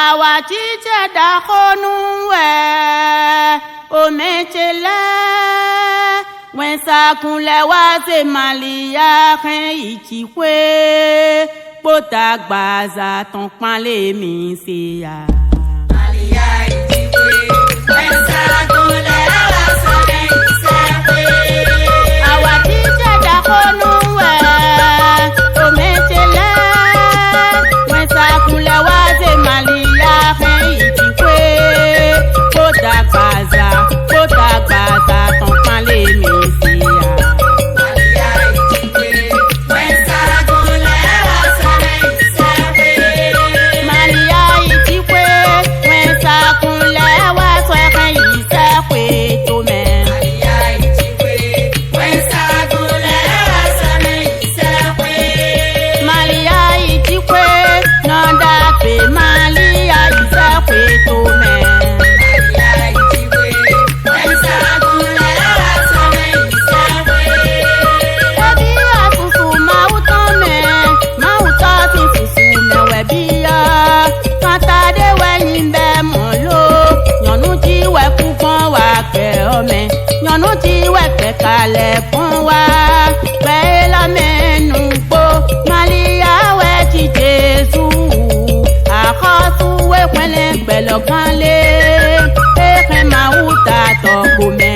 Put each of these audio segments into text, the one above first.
awatite dakonu we ometele wensa kunle wa se malia kan ichikwe pota gbaza ton panle mi se ya malia ichikwe wensa kunle wa se isekwe awatite dakonu we ometele wensa kunle wa se malia kan ichikwe pota gbaza ton panle mi se ya malia ichikwe wensa kunle wa se isekwe malia ichikwe wensa kunle wa se isekwe to me malia ichikwe wensa kunle wa se isekwe malia ichikwe nanda pe malia isekwe to me malia ichikwe wensa kunle wa se isekwe ebi asusu mauton me mauto ti susu me we biya kata de we yimbe mo lo yanu ji we ku kan wa pe ome yanu ji we pe kale fun wa pe la menu po malia we ti Jesu akosu we kwele pelo kanle e ke mauta to gome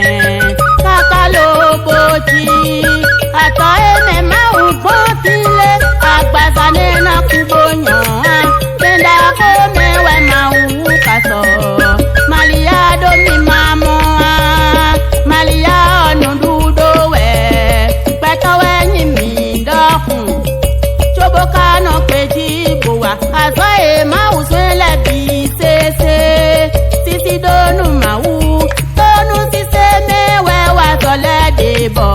kaka lo boji ata eme mau botile agbaza nena kuboyan benda kome we mau kaso malia do mi mamo malia onu dudo we peto we nyimi dokun choboka no peji bowa aso e mau swele bi sese sisi donu mau tonu sise me we wa sole debo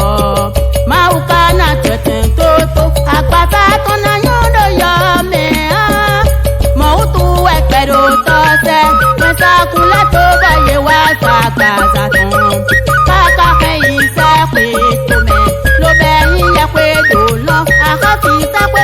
mau kana tete toto agbata tona yodo yo me mau tu e pero to se me sa kula to ba ye wa sa gbaza ton kaka ke ise pe to me lo be yin ye pe do lo aka fi sa pe